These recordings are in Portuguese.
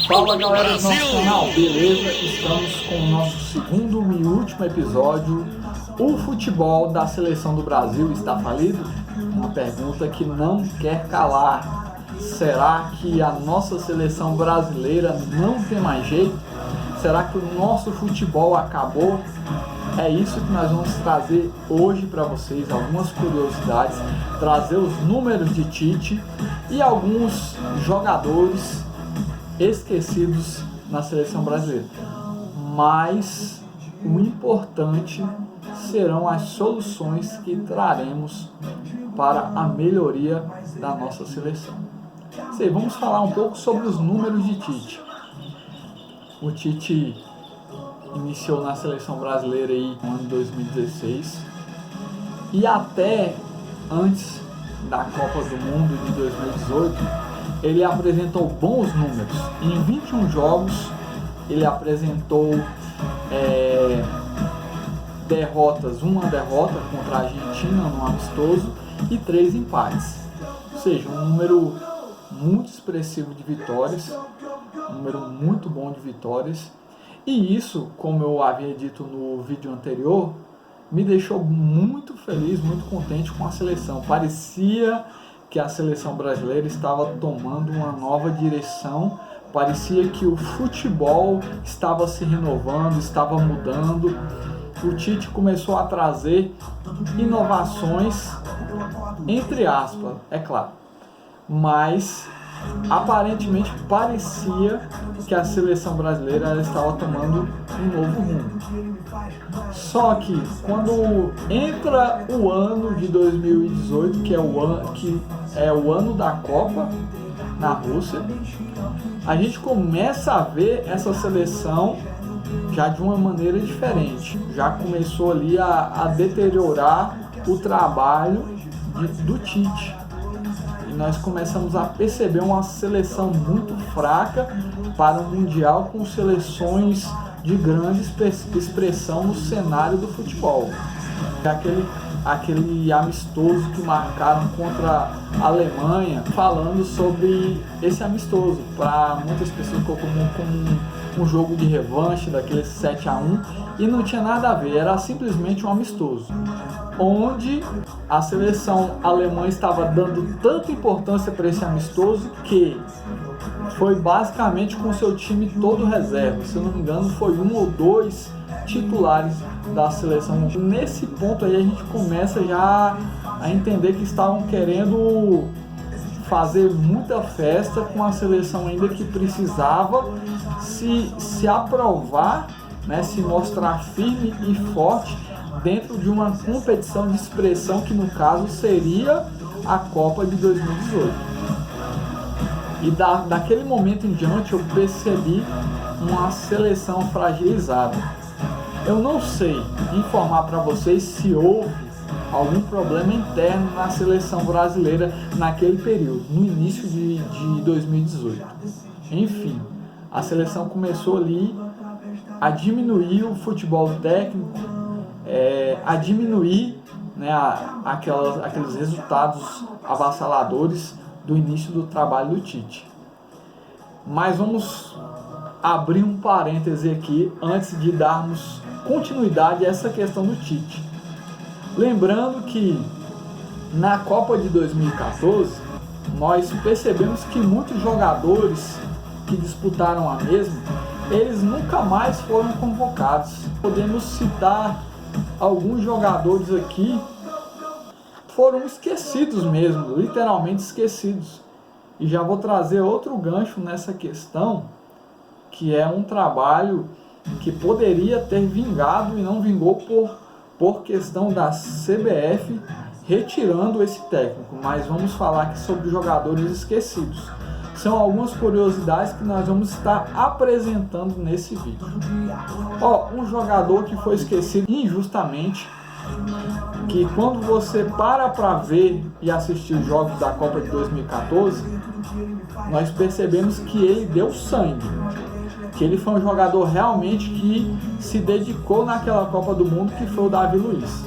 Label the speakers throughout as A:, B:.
A: Fala galera do nosso canal, beleza? Estamos com o nosso segundo e último episódio. O futebol da seleção do Brasil está falido? Uma pergunta que não quer calar. Será que a nossa seleção brasileira não tem mais jeito? Será que o nosso futebol acabou? É isso que nós vamos trazer hoje para vocês, algumas curiosidades, trazer os números de Tite e alguns jogadores esquecidos na seleção brasileira. Mas o importante serão as soluções que traremos para a melhoria da nossa seleção. Vamos falar um pouco sobre os números de Tite. O Tite iniciou na seleção brasileira aí no ano 2016 e até antes da Copa do Mundo de 2018 ele apresentou bons números. Em 21 jogos ele apresentou derrotas, uma derrota contra a Argentina no amistoso e 3 empates, ou seja, um número muito expressivo de vitórias, um número muito bom de vitórias. E isso, como eu havia dito no vídeo anterior, me deixou muito feliz, muito contente com a seleção. Parecia que a seleção brasileira estava tomando uma nova direção, parecia que o futebol estava se renovando, estava mudando. O Tite começou a trazer inovações, entre aspas, é claro, mas aparentemente parecia que a seleção brasileira estava tomando um novo rumo. Só que quando entra o ano de 2018, que é o ano da Copa na Rússia, a gente começa a ver essa seleção já de uma maneira diferente. Já começou ali a deteriorar o trabalho do Tite. Nós começamos a perceber uma seleção muito fraca para o Mundial, com seleções de grande expressão no cenário do futebol. Aquele amistoso que marcaram contra a Alemanha, falando sobre esse amistoso, para muitas pessoas ficou como um jogo de revanche daquele 7-1, e não tinha nada a ver, era simplesmente um amistoso, onde a seleção alemã estava dando tanta importância para esse amistoso que foi basicamente com seu time todo reserva. Se eu não me engano, foi 1 ou 2 titulares da seleção. Nesse ponto aí a gente começa já a entender que estavam querendo fazer muita festa com a seleção ainda que precisava se aprovar, né, se mostrar firme e forte dentro de uma competição de expressão que no caso seria a Copa de 2018. E daquele momento em diante eu percebi uma seleção fragilizada. Eu não sei informar para vocês se houve algum problema interno na seleção brasileira naquele período, no início de 2018. Enfim, a seleção começou ali a diminuir o futebol técnico, a diminuir, né, aqueles resultados avassaladores do início do trabalho do Tite. Mas vamos abrir um parêntese aqui antes de darmos continuidade a essa questão do Tite. Lembrando que na Copa de 2014 nós percebemos que muitos jogadores que disputaram a mesma, eles nunca mais foram convocados. Podemos citar alguns jogadores aqui que foram esquecidos mesmo, literalmente esquecidos. E já vou trazer outro gancho nessa questão, que é um trabalho que poderia ter vingado e não vingou por questão da CBF retirando esse técnico. Mas vamos falar aqui sobre jogadores esquecidos. São algumas curiosidades que nós vamos estar apresentando nesse vídeo. Um jogador que foi esquecido injustamente, que quando você para ver e assistir os jogos da Copa de 2014, nós percebemos que ele deu sangue, que ele foi um jogador realmente que se dedicou naquela Copa do Mundo, que foi o Davi Luiz.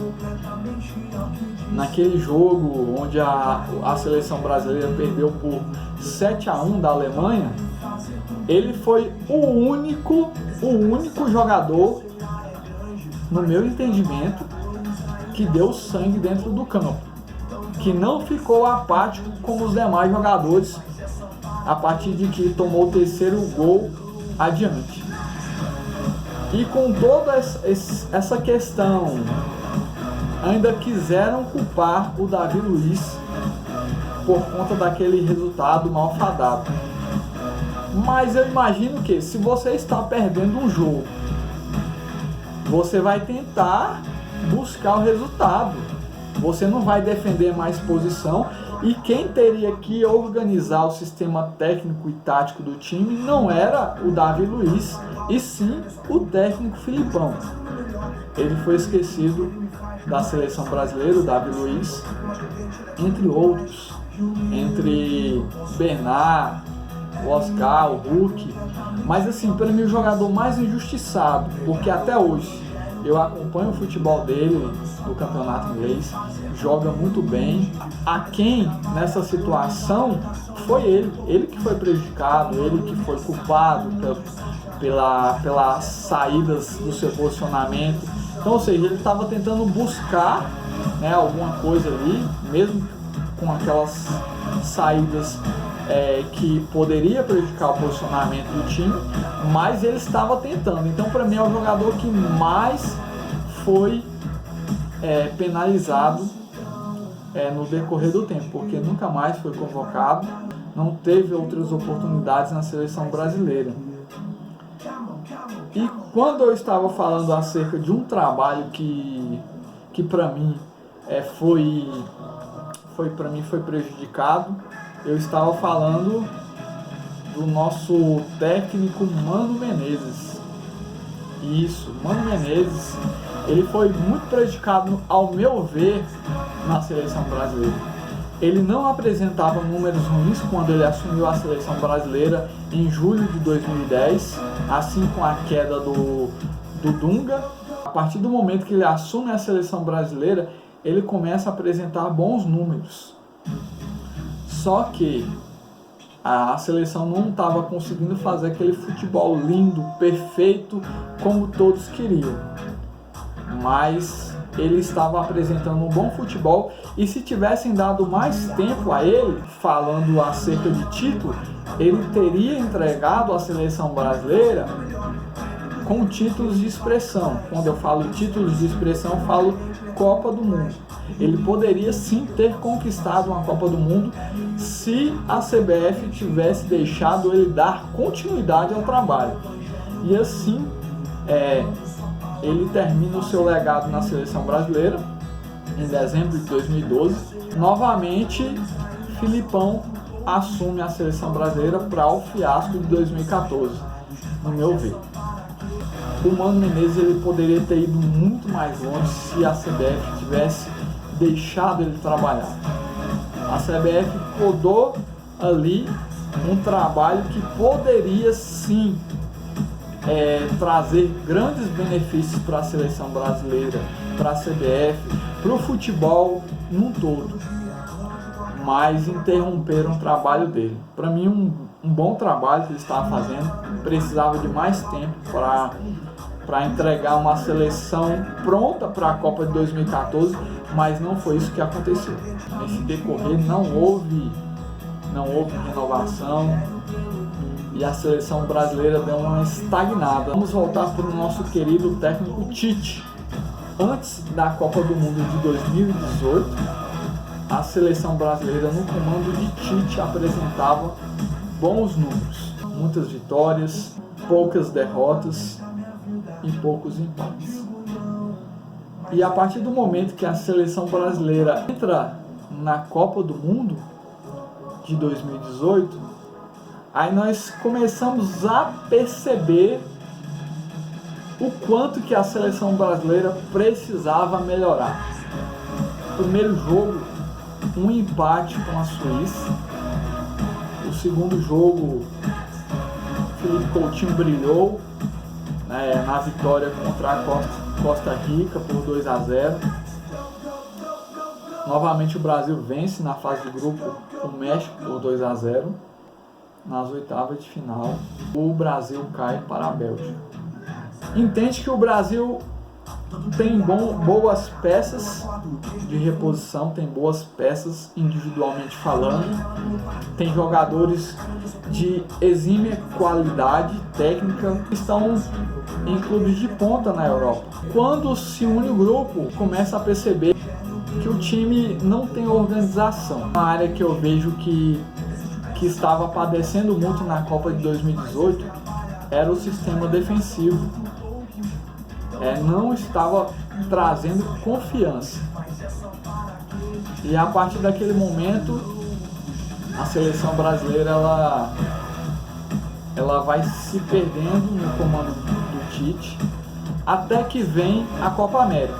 A: Naquele jogo onde a seleção brasileira perdeu por 7-1 da Alemanha, ele foi o único jogador, no meu entendimento, que deu sangue dentro do campo, que não ficou apático como os demais jogadores a partir de que tomou o terceiro gol adiante. E com toda essa questão, ainda quiseram culpar o Davi Luiz por conta daquele resultado malfadado. Mas eu imagino que se você está perdendo um jogo, você vai tentar buscar o resultado. Você não vai defender mais posição, e quem teria que organizar o sistema técnico e tático do time não era o Davi Luiz, e sim o técnico Filipão. Ele foi esquecido da seleção brasileira, o Davi Luiz, entre outros, entre Bernard, o Oscar, o Hulk. Mas assim, para mim o jogador mais injustiçado, porque até hoje eu acompanho o futebol dele no campeonato inglês, joga muito bem. A quem nessa situação foi ele que foi prejudicado, ele que foi culpado pelas saídas do seu posicionamento. Então, ou seja, ele estava tentando buscar, né, alguma coisa ali, mesmo com aquelas saídas que poderia prejudicar o posicionamento do time, mas ele estava tentando. Então, para mim, é o jogador que mais foi penalizado no decorrer do tempo, porque nunca mais foi convocado, não teve outras oportunidades na seleção brasileira. E quando eu estava falando acerca de um trabalho que para mim foi prejudicado, eu estava falando do nosso técnico Mano Menezes. Isso, Mano Menezes, ele foi muito prejudicado, ao meu ver, na seleção brasileira. Ele não apresentava números ruins quando ele assumiu a seleção brasileira em julho de 2010, assim com a queda do Dunga. A partir do momento que ele assume a seleção brasileira, ele começa a apresentar bons números. Só que a seleção não estava conseguindo fazer aquele futebol lindo, perfeito, como todos queriam. Mas ele estava apresentando um bom futebol, e se tivessem dado mais tempo a ele, falando acerca de título, ele teria entregado a seleção brasileira com títulos de expressão. Quando eu falo títulos de expressão, eu falo Copa do Mundo. Ele poderia sim ter conquistado uma Copa do Mundo se a CBF tivesse deixado ele dar continuidade ao trabalho. E assim, ele termina o seu legado na seleção brasileira em dezembro de 2012. Novamente, Filipão assume a seleção brasileira para o fiasco de 2014, no meu ver. O Mano Menezes ele poderia ter ido muito mais longe se a CBF tivesse deixado ele trabalhar. A CBF podou ali um trabalho que poderia sim trazer grandes benefícios para a seleção brasileira, para a CBF, para o futebol num todo, mas interromperam o trabalho dele. Para mim, um bom trabalho que ele estava fazendo, precisava de mais tempo para entregar uma seleção pronta para a Copa de 2014, mas não foi isso que aconteceu. Nesse decorrer não houve renovação e a seleção brasileira deu uma estagnada. Vamos voltar para o nosso querido técnico Tite. Antes da Copa do Mundo de 2018, a seleção brasileira no comando de Tite apresentava bons números, muitas vitórias, poucas derrotas e poucos empates. E a partir do momento que a seleção brasileira entra na Copa do Mundo de 2018, aí nós começamos a perceber o quanto que a seleção brasileira precisava melhorar. Primeiro jogo, um empate com a Suíça. O segundo jogo, Felipe Coutinho brilhou na vitória contra a Costa Rica por 2-0. Novamente o Brasil vence na fase de grupo o México por 2-0. nas oitavas de final, o Brasil cai para a Bélgica. Entende que o Brasil tem boas peças de reposição, tem boas peças individualmente falando, tem jogadores de exímia qualidade técnica que estão em clubes de ponta na Europa. Quando se une o grupo, começa a perceber que o time não tem organização. Uma área que eu vejo que estava padecendo muito na Copa de 2018 era o sistema defensivo. Não estava trazendo confiança. E a partir daquele momento, a seleção brasileira ela vai se perdendo no comando do Tite, até que vem a Copa América.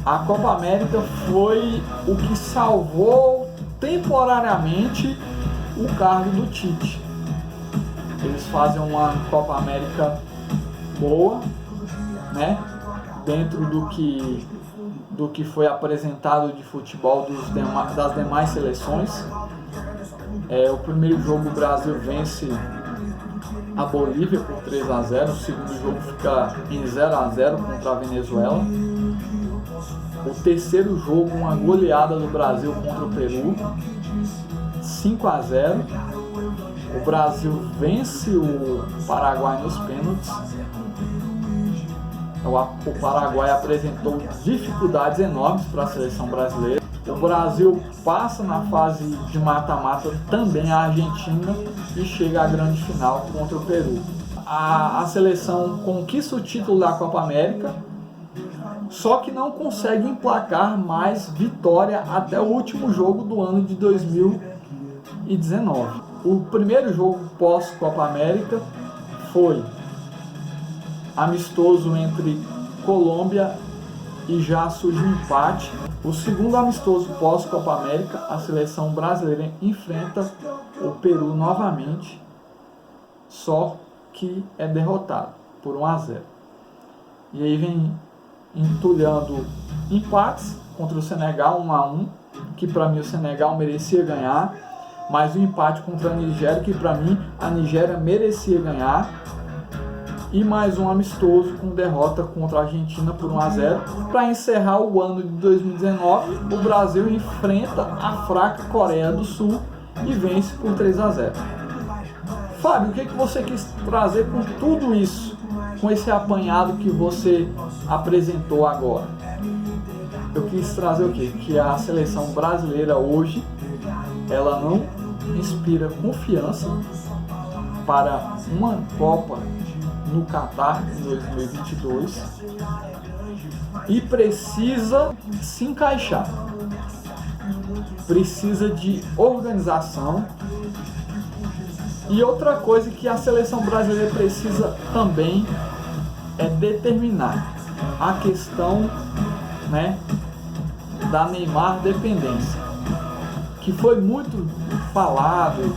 A: A Copa América foi o que salvou temporariamente o cargo do Tite. Eles fazem uma Copa América boa, né? Dentro do que foi apresentado de futebol das demais seleções. O primeiro jogo o Brasil vence a Bolívia por 3-0, o segundo jogo fica em 0-0 contra a Venezuela. O terceiro jogo, uma goleada do Brasil contra o Peru, 5-0. O Brasil vence o Paraguai nos pênaltis. O Paraguai apresentou dificuldades enormes para a seleção brasileira. O Brasil passa na fase de mata-mata também a Argentina e chega à grande final contra o Peru. A seleção conquista o título da Copa América, só que não consegue emplacar mais vitória até o último jogo do ano de 2019. O primeiro jogo pós-Copa América foi amistoso entre Colômbia e já surge um empate. O segundo amistoso pós-Copa América, a seleção brasileira enfrenta o Peru novamente, só que é derrotado por 1-0. E aí vem entulhando empates contra o Senegal, 1-1, que para mim o Senegal merecia ganhar, mas o empate contra a Nigéria, que para mim a Nigéria merecia ganhar, e mais um amistoso com derrota contra a Argentina por 1-0. Para encerrar o ano de 2019, o Brasil enfrenta a fraca Coreia do Sul e vence por 3-0. Fábio, o que você quis trazer com tudo isso, com esse apanhado que você apresentou agora? Eu quis trazer o quê? Que a seleção brasileira hoje, ela não inspira confiança para uma Copa no Catar em 2022 e precisa se encaixar, precisa de organização. E outra coisa que a seleção brasileira precisa também é determinar a questão, né, da Neymar dependência, que foi muito falado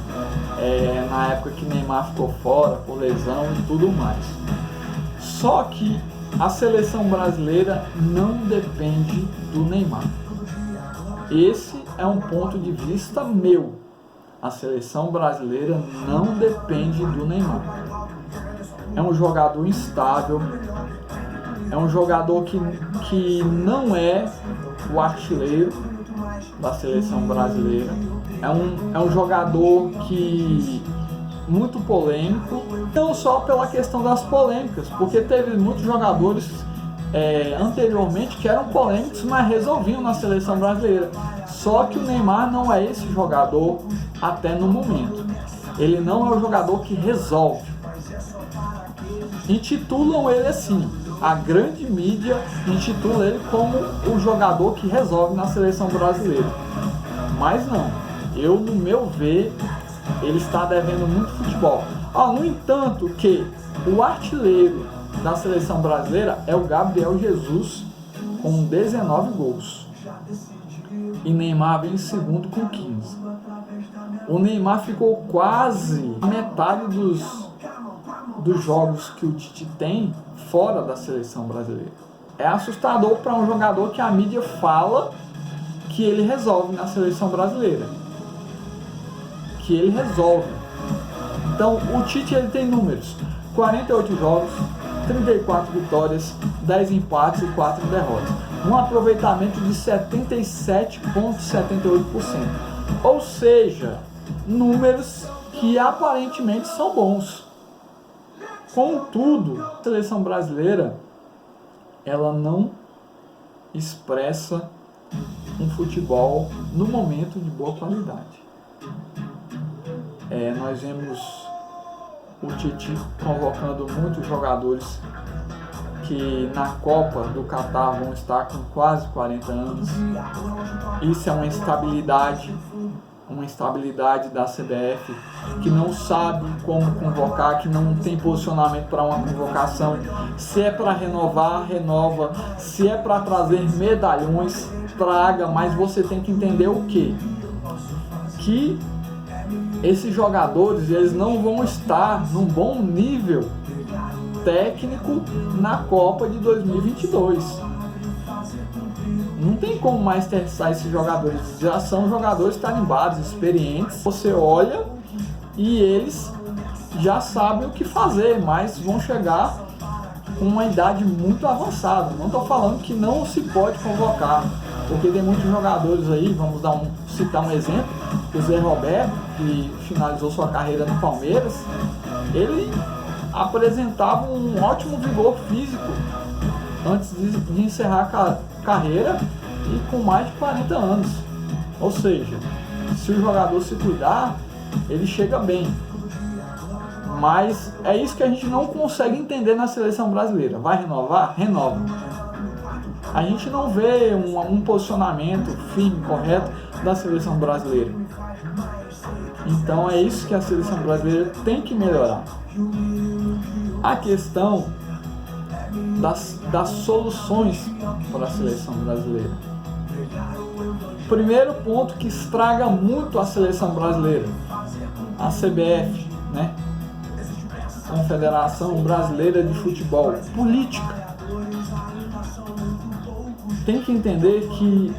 A: na época que Neymar ficou fora por lesão e tudo mais. Só que a seleção brasileira não depende do Neymar. Esse é um ponto de vista meu. A seleção brasileira não depende do Neymar. É um jogador instável, é um jogador que não é o artilheiro da seleção brasileira. É um jogador que muito polêmico, não só pela questão das polêmicas, porque teve muitos jogadores anteriormente que eram polêmicos, mas resolviam na seleção brasileira. Só que o Neymar não é esse jogador até no momento. Ele não é o jogador que resolve. Intitulam ele assim. A grande mídia intitula ele como o jogador que resolve na seleção brasileira. Mas não. No meu ver, ele está devendo muito futebol. No entanto, que o artilheiro da seleção brasileira é o Gabriel Jesus, com 19 gols. E Neymar vem em segundo com 15. O Neymar ficou quase a metade dos jogos que o Tite tem fora da seleção brasileira. É assustador para um jogador que a mídia fala que ele resolve na seleção brasileira, que ele resolve. Então o Tite ele tem números: 48 jogos, 34 vitórias, 10 empates e 4 derrotas. Um aproveitamento de 77,78%. Ou seja, números que aparentemente são bons. Contudo, a seleção brasileira ela não expressa um futebol no momento de boa qualidade. Nós vemos o Tite convocando muitos jogadores que na Copa do Catar vão estar com quase 40 anos. Isso é uma instabilidade da CBF, que não sabe como convocar, que não tem posicionamento para uma convocação. Se é para renovar, renova. Se é para trazer medalhões, traga, mas você tem que entender o quê? Que esses jogadores eles não vão estar num bom nível técnico na Copa de 2022. Não tem como mais testar esses jogadores. Já são jogadores tarimbados, experientes. Você olha e eles já sabem o que fazer, mas vão chegar com uma idade muito avançada. Não estou falando que não se pode convocar, porque tem muitos jogadores aí. Vamos citar um exemplo: o Zé Roberto, que finalizou sua carreira no Palmeiras. Ele apresentava um ótimo vigor físico antes de encerrar a carreira e com mais de 40 anos. Ou seja, se o jogador se cuidar, ele chega bem. Mas é isso que a gente não consegue entender na seleção brasileira. Vai renovar? Renova. A gente não vê um posicionamento firme, correto da seleção brasileira. Então é isso que a seleção brasileira tem que melhorar. A questão das soluções para a seleção brasileira. Primeiro ponto que estraga muito a seleção brasileira: a CBF, né? Confederação Brasileira de Futebol. Política. Tem que entender que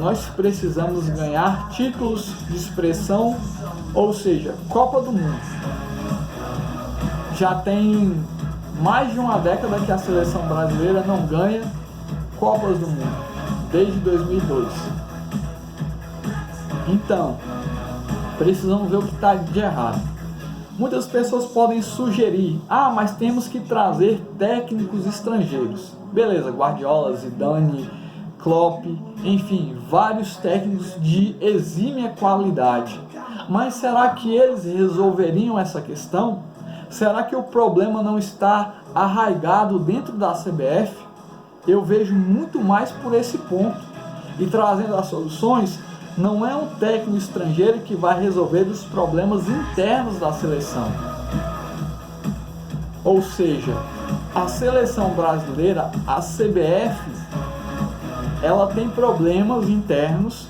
A: nós precisamos ganhar títulos de expressão, ou seja, Copa do Mundo. Já tem mais de uma década que a seleção brasileira não ganha Copas do Mundo, desde 2002. Então, precisamos ver o que está de errado. Muitas pessoas podem sugerir: mas temos que trazer técnicos estrangeiros. Beleza, Guardiola, Zidane, Klopp, enfim, vários técnicos de exímia qualidade. Mas será que eles resolveriam essa questão? Será que o problema não está arraigado dentro da CBF? Eu vejo muito mais por esse ponto. E trazendo as soluções, não é um técnico estrangeiro que vai resolver os problemas internos da seleção. Ou seja, a seleção brasileira, a CBF, ela tem problemas internos,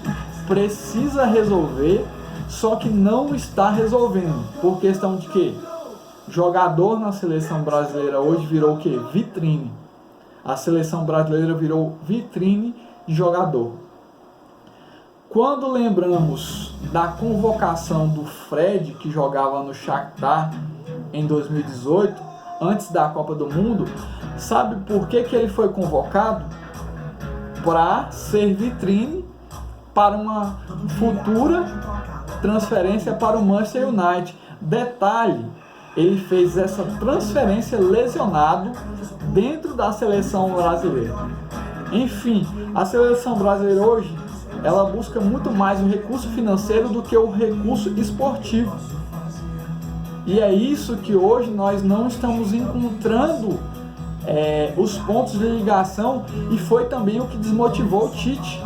A: precisa resolver, só que não está resolvendo. Por questão de quê? Jogador na seleção brasileira hoje virou o quê? Vitrine. A seleção brasileira virou vitrine de jogador. Quando lembramos da convocação do Fred, que jogava no Shakhtar em 2018, antes da Copa do Mundo, sabe por que ele foi convocado? Para ser vitrine para uma futura transferência para o Manchester United. Detalhe: ele fez essa transferência lesionado dentro da seleção brasileira. Enfim, a seleção brasileira hoje, ela busca muito mais o recurso financeiro do que o recurso esportivo. E é isso que hoje nós não estamos encontrando os pontos de ligação, e foi também o que desmotivou o Tite.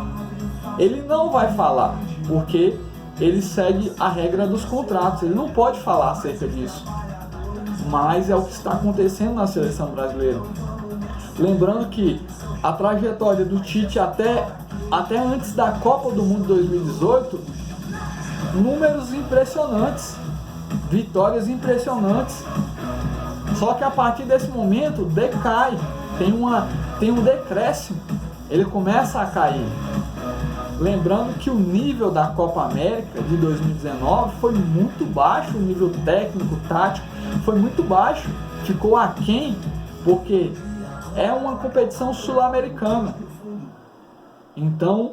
A: Ele não vai falar, porque ele segue a regra dos contratos, ele não pode falar acerca disso. Mas é o que está acontecendo na seleção brasileira. Lembrando que a trajetória do Tite até antes da Copa do Mundo 2018, números impressionantes, vitórias impressionantes. Só que a partir desse momento decai, tem um decréscimo, ele começa a cair. Lembrando que o nível da Copa América de 2019 foi muito baixo, o nível técnico, tático foi muito baixo, ficou aquém, porque é uma competição sul-americana. Então,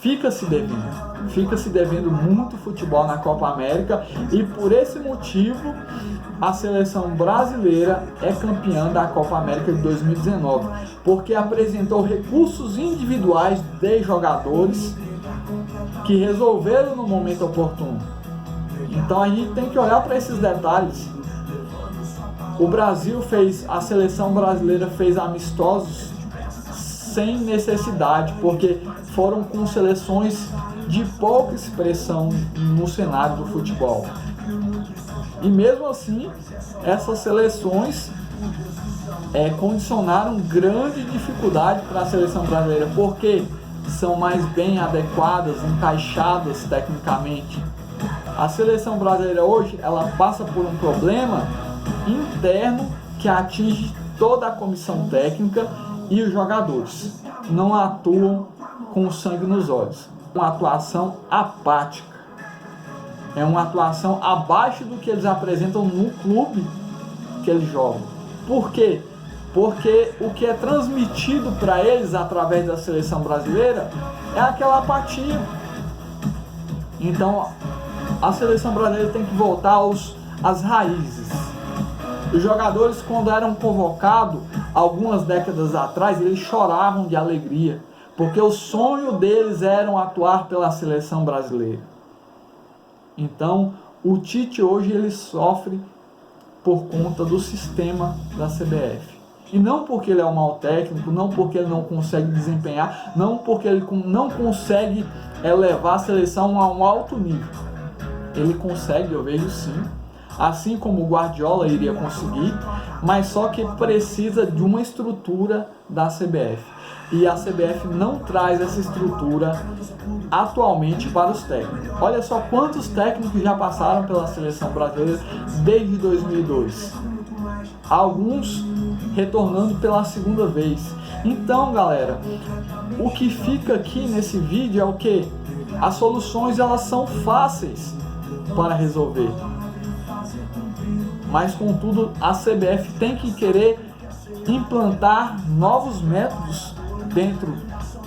A: fica se devendo muito futebol na Copa América, e por esse motivo a seleção brasileira é campeã da Copa América de 2019, porque apresentou recursos individuais de jogadores que resolveram no momento oportuno. Então a gente tem que olhar para esses detalhes. A seleção brasileira fez amistosos sem necessidade, porque foram com seleções de pouca expressão no cenário do futebol. E mesmo assim, essas seleções condicionaram grande dificuldade para a seleção brasileira, porque são mais bem adequadas, encaixadas tecnicamente. A seleção brasileira hoje, ela passa por um problema interno que atinge toda a comissão técnica e os jogadores. Não atuam com sangue nos olhos. Uma atuação apática. É uma atuação abaixo do que eles apresentam no clube que eles jogam. Por quê? Porque o que é transmitido para eles através da seleção brasileira é aquela apatia. Então, a seleção brasileira tem que voltar às raízes. Os jogadores, quando eram convocados, algumas décadas atrás, eles choravam de alegria, porque o sonho deles era atuar pela seleção brasileira. Então, o Tite hoje ele sofre por conta do sistema da CBF. E não porque ele é um mau técnico, não porque ele não consegue desempenhar, não porque ele não consegue levar a seleção a um alto nível. Ele consegue, eu vejo sim, assim como o Guardiola iria conseguir, mas só que precisa de uma estrutura da CBF. E a CBF não traz essa estrutura atualmente para os técnicos. Olha só quantos técnicos já passaram pela seleção brasileira desde 2002. Alguns retornando pela segunda vez. Então, galera, o que fica aqui nesse vídeo é o que? As soluções, elas são fáceis para resolver. Mas, contudo, a CBF tem que querer implantar novos métodos dentro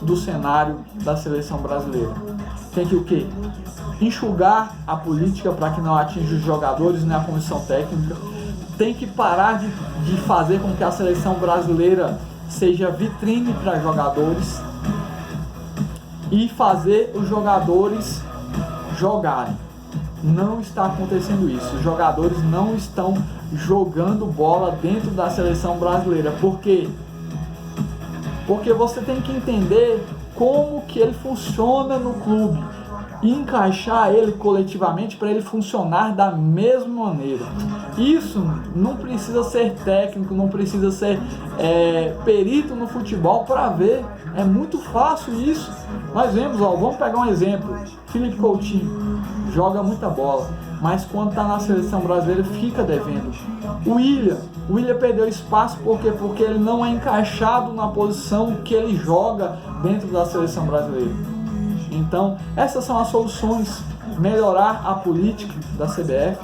A: do cenário da seleção brasileira. Tem que o quê? Enxugar a política para que não atinja os jogadores nem a comissão técnica. Tem que parar de fazer com que a seleção brasileira seja vitrine para jogadores e fazer os jogadores jogarem. Não está acontecendo isso. Os jogadores não estão jogando bola dentro da seleção brasileira. Por quê? Porque você tem que entender como que ele funciona no clube e encaixar ele coletivamente para ele funcionar da mesma maneira. Isso não precisa ser técnico, não precisa ser perito no futebol para ver. É muito fácil isso. Nós vemos, vamos pegar um exemplo. Felipe Coutinho joga muita bola, mas quando está na seleção brasileira fica devendo. O William perdeu espaço porque ele não é encaixado na posição que ele joga dentro da seleção brasileira. Então, essas são as soluções. Melhorar a política da CBF,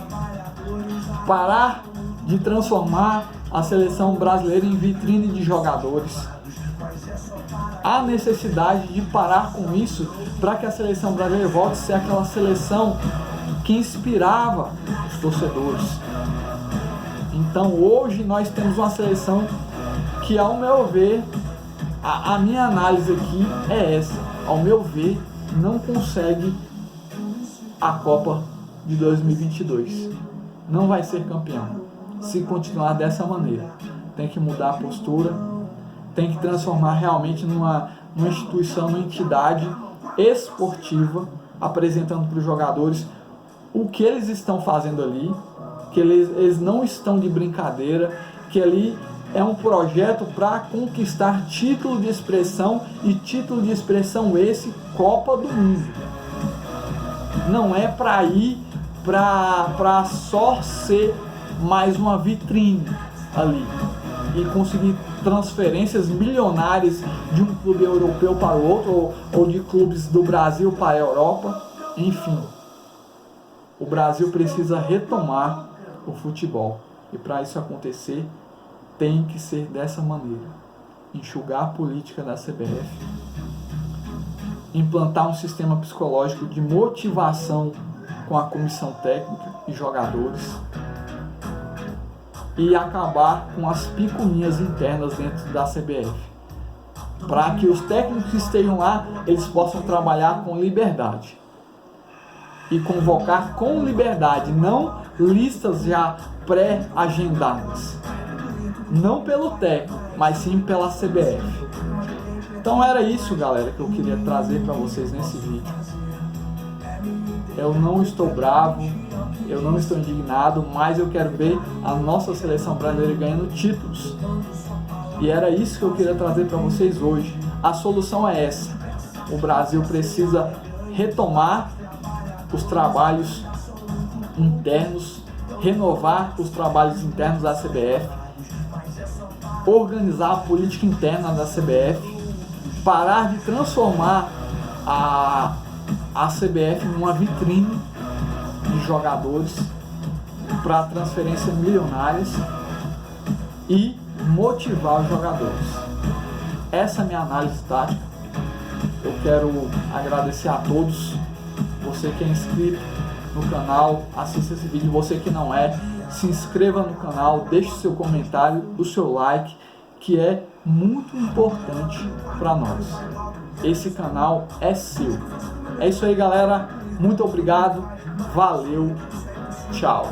A: parar de transformar a seleção brasileira em vitrine de jogadores. Há necessidade de parar com isso para que a seleção brasileira volte a ser aquela seleção que inspirava os torcedores. Então, hoje nós temos uma seleção que, ao meu ver, a minha análise aqui é essa. Ao meu ver, não consegue a Copa de 2022. Não vai ser campeão se continuar dessa maneira. Tem que mudar a postura, tem que transformar realmente numa instituição, numa entidade esportiva, apresentando para os jogadores o que eles estão fazendo ali, que eles não estão de brincadeira, que ali é um projeto para conquistar título de expressão, e título de expressão esse, Copa do Mundo. Não é para ir para só ser mais uma vitrine ali e conseguir transferências milionárias de um clube europeu para o outro, ou de clubes do Brasil para a Europa. Enfim, o Brasil precisa retomar o futebol, e para isso acontecer tem que ser dessa maneira: enxugar a política da CBF, implantar um sistema psicológico de motivação com a comissão técnica e jogadores, e acabar com as picuinhas internas dentro da CBF, para que os técnicos que estejam lá, eles possam trabalhar com liberdade e convocar com liberdade, não listas já pré-agendadas, não pelo técnico, mas sim pela CBF. Então era isso, galera, que eu queria trazer para vocês nesse vídeo. Eu não estou bravo, eu não estou indignado, mas eu quero ver a nossa seleção brasileira ganhando títulos. E era isso que eu queria trazer para vocês hoje. A solução é essa: o Brasil precisa retomar os trabalhos internos, renovar os trabalhos internos da CBF, organizar a política interna da CBF, parar de transformar a CBF numa vitrine de jogadores para transferências milionárias e motivar os jogadores. Essa é a minha análise tática. Eu quero agradecer a todos. Você que é inscrito no canal, assista esse vídeo. Você que não é, se inscreva no canal, deixe seu comentário, o seu like, que é muito importante para nós. Esse canal é seu. É isso aí, galera. Muito obrigado. Valeu. Tchau.